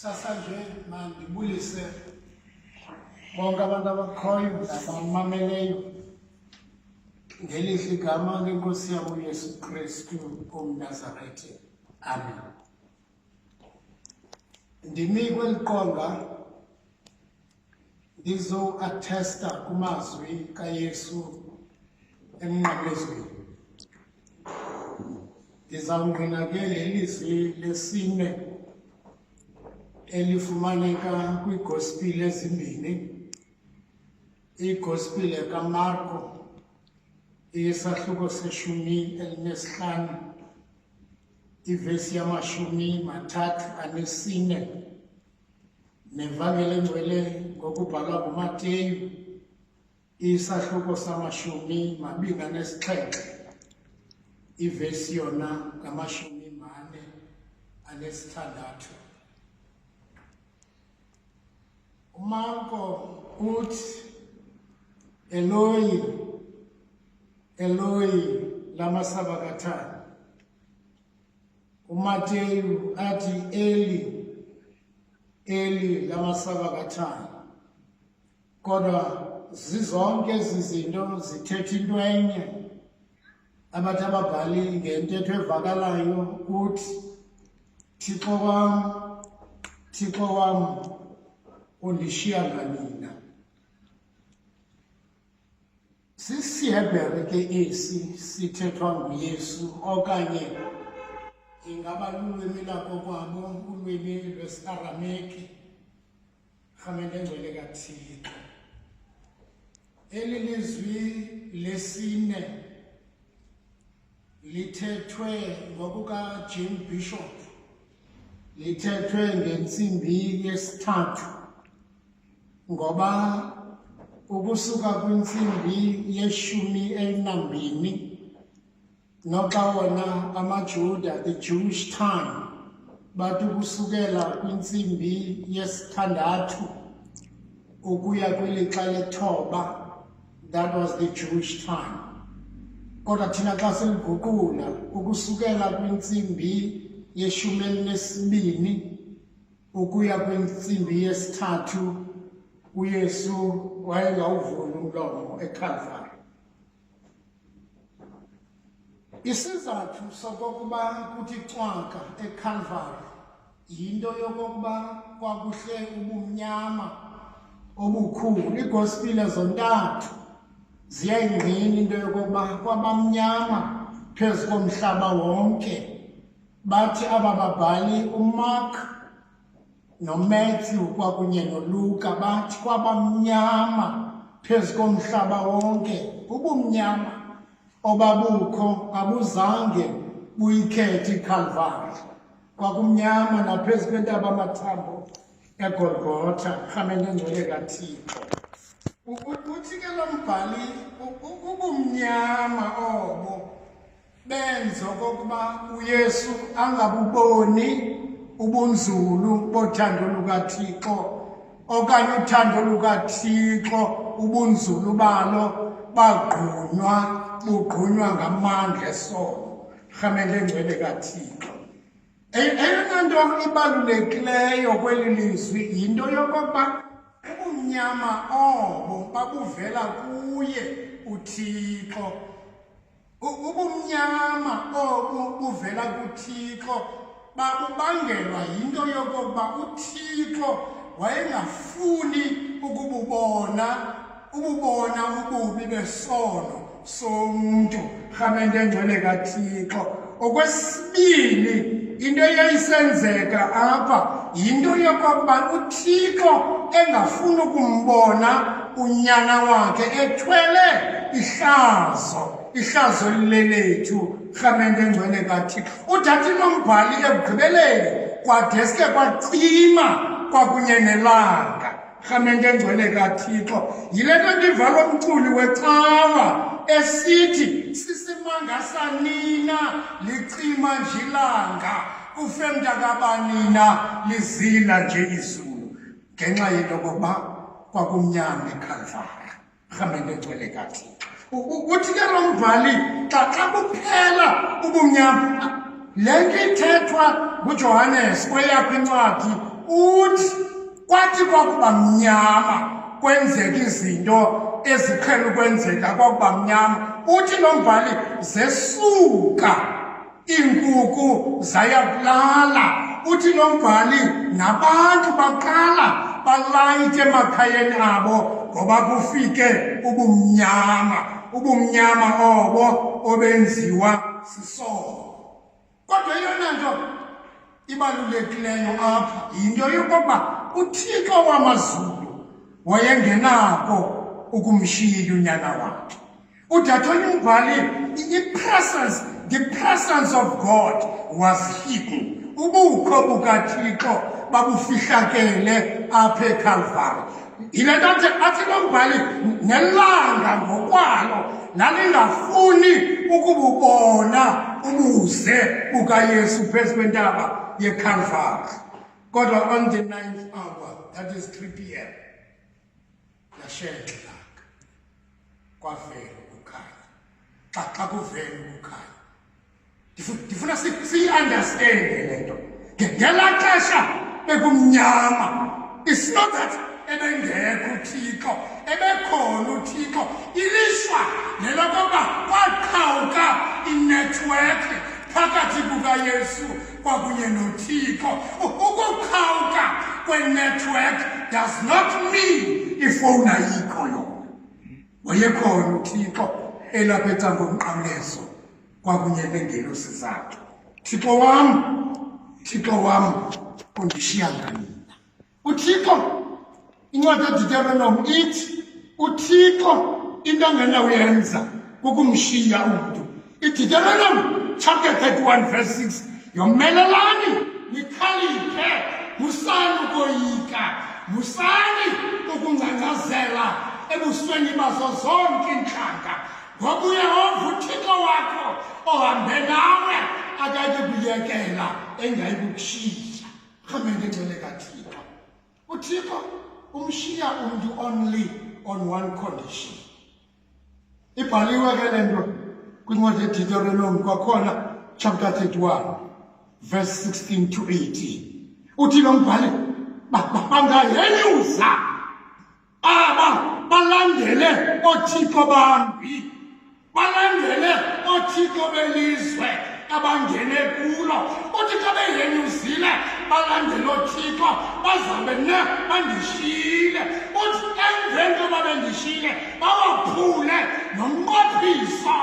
Sasa nje mandibulise bonke abantu abakhoyo nabamameleyo ngelihle igama lenkosi yabo uYesu Kristu omNazaretha. Amen. Ndimi kweliqonga ndizo-attesta kumazwi kaYesu emnqamlezweni. Ndizawungqina ke lelizwi lesine elifumaneka kwiigospile ezimbini, igospile kaMarko isahluko se-15 ivesi ya-34, nevangeli engcwele ngokubhalwa nguMateyu isahluko sama-27 ivesi yona ngama-46. uMarko uthi, Eloi, Eloi, lama sabakthani. uMateyu athi, Eli, Eli, lama sabakthani. Kodwa zizonke izinto zithetha into enye. Abathi ababhali ngentetho evakalayo uthi, Thixo wam, Thixo wam, undishiya nganina. Sisihebhere ke esi sithethwa nguYesu, okanye ingaba lulwimi lakokwabo, ulwimi lwesi-Arameki, rhamente engcwele kaThixo. Eli lizwi lesine lithethwe ngokukaJane Bishop, lithethwe ngentsimbi yesithathu, ngoba ukusuka kwintsimbi ye-12 noxa wona amaJuda, the Jewish time, bathi ukusukela kwintsimbi yesithandathu ukuya kwilixa lethoba, that was the Jewish time. Kodwa thina xa siliguqula ukusukela kwintsimbi ye-12 ukuya kwintsimbi yesithathu, uYesu wayengawuvuli umlomo eKalvari. Isizathu sokokuba kuthi cwaka eKalvari yinto yokokuba kwakuhle ubumnyama obukhulu. Iigospile zontathu ziyayingqina into yokokuba kwabamnyama phezu komhlaba wonke. Bathi aba babhali uMark noMatthew kwakunye noLuka bathi kwabamnyama phezu komhlaba wonke. Ubumnyama obabukho abuzange buyikhethe iKalvari. Kwakumnyama naphezu kwentaba amathambo eGolgotha, rhamente engcwele kaThixo. Uthi ke lo mbhali ubumnyama obo benza okokuba uYesu angabuboni ubunzulu bothando lukaThixo, okanye uthando lukaThixo ubunzulu balo bugqunywa ngamandla esono, rhamente engcwele kaThixo. Eyona nto ibalulekileyo kweli lizwi yinto yokokuba ubumnyama obo babuvela kuye uThixo. Ubumnyama obu buvela kuThixo babubangelwa yinto yokokuba uThixo wayengafuni ukububona ububi besono somntu, rhamente engcwele kaThixo. Okwesibini, into eyayisenzeka apha yinto yokokuba uThixo engafuni ukumbona unyana wakhe ethwele ihlazo lilelethu, rhamente engcwele kaThixo. Uthathi nombhali ekugqibeleni kwadeske kwacima kwakunye nelanga, rhamente engcwele kaThixo. Yile nto ndiva lo mculi wecawa esithi, sisimangasa nina licima nje ilanga, kufe mntakabanina lizila nje izulu. Ngenxa yento kokuba kwakumnyama eKalvari, rhamente engcwele kaThixo. Uthi ke lo mbhali xa kuphela ubumnyama, le nto ithethwa nguJohanes kweyakho incwadi uthi kwathi kwakuba mnyama kwenzeka izinto eziqhele ukwenzeka kwakuba mnyama. Uthi lo mbhali zesuka iinkukhu zayakulala. Uthi lo mbhali nabantu baqala balayite emakhayeni abo ngoba kufike ubumnyama obo obenziwa sisono. Kodwa eyona nto ibalulekileyo apha yinto yokokuba uThixo wamazulu wayengenako ukumshiya unyana wakhe. Udathoni umbhali the presence of God was hidden. Ubukho bukaThixo babufihlakele apha eCalvary. Yile nto athi lo mbhali nelanga ngokwalo lalingafuni ukububona ubuze bukaYesu phezu kwentaba yeCalvary. Kodwa on the 9th hour, that is 3 p.m, lashenxa ilanga kwavela ukukhanya. Xa kuvela ukukhanya ndifuna siyi-understande le nto. Ngelaa xesha bekumnyama, it's not that ebengekho uThixo, ebekhona uThixo. Ilishwa lelokuba kwaqhawuka inethiwekhi phakathi kukaYesu kwakunye noThixo. Ukuqhawuka kwenethiwekhi does not mean ifowuni ayikho yona. Wayekhona uThixo elapha ecangomqamlezo kwakunye neengelosi zakhe. Thixo wam undishiya nganina. uThixo, incwadi kaDeuteronomy ithi uThixo into angenawuyenza kukumshiya umntu. iDeuteronomy chapter 31 verse 6, yomelelani nikhaliphe, musani ukoyika, musani ukungcangcazela ebusweni bazo zonke iintlanga, ngoba uYehova uThixo wakho ohambe nawe akayikubuyekela engayikukushiya. Rhameni engcwele kaThixo. uThixo umshiya umntu only on one condition. Ibhaliwe ke le nto kwincwadi yeDeuteronomy kwakhona chapter 31 verse 16 to 18. Uthi lo mbhali bangayenyuza aba balandele oothixo bambi, balandele oothixo belizwe abangene kulo. Uthi xa beyenyuzile balandele oothixo bazabe bandishiyile. Uthi emveni koba bendishiyile bawaphule nomnqophiso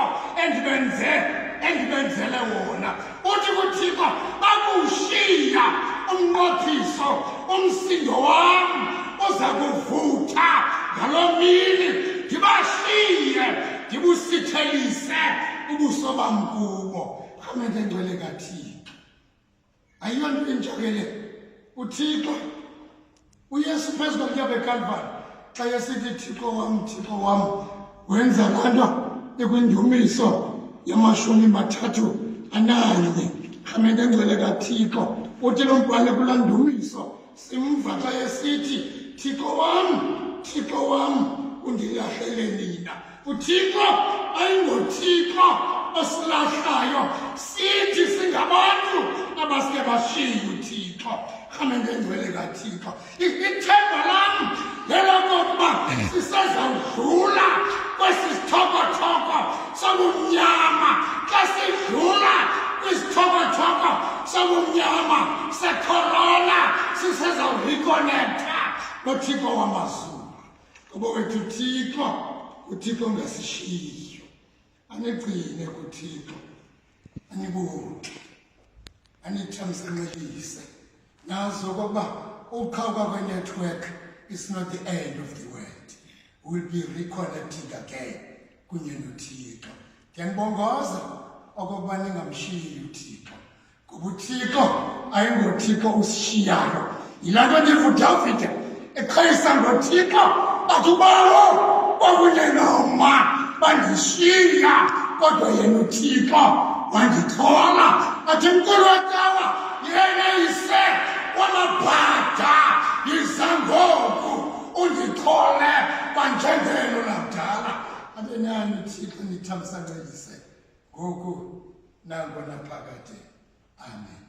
endibenzele wona. Uthi kuThixo bakushiya umnqophiso, umsindo wam uza kuvutha ngaloo mini, ndibashiye ndibusithelise ubuso bam kubo. Rhameni engcwele kaThixo. Ayiyonto injakele uThixo uYesu phezu komnyango weCalvary xa yesithi Thixo wam wenza laa nto ikwindumiso ya31. Rhameni engcwele kaThixo. Uthi lo mbhali kulaa ndumiso simva xa yesithi Thixo wam undilahlele nina. uThixo ayingoThixo osilahlayo, sithi singabantu abasike bashiye uThixo. Rhameni engcwele kaThixo. Ithemba lam lelokokuba sisezawudlula kwesi sithokotoko sobumnyama, xa sidlula kwisithokotoko sobumnyama secorona, sisezawurikonektha noThixo wamazulu. Ngoba wethu uThixo ungasishiyo. Anigcine kuThixo, anibuke, anithamsanqelise. Nazo okokuba uqhawuka kwenetwork is not the end of the world. We'll be reconnected again kunye noThixo. Ndiyanibongoza okokuba ningamshiyi uThixo, ngoba uThixo ayingoThixo usishiyayo. Yilaa nto ndiva uDavide eqhayisa ngoThixo athi ubawo kwakunye noma bandishiya, kodwa yena uThixo wandithola. Athi mkulu wecawa, yena yise wamabhada, yiza ngoku undithole kwanjengelo lakudala. Abenani uThixo nithamsanqelise ngoku nango naphakade. Amen.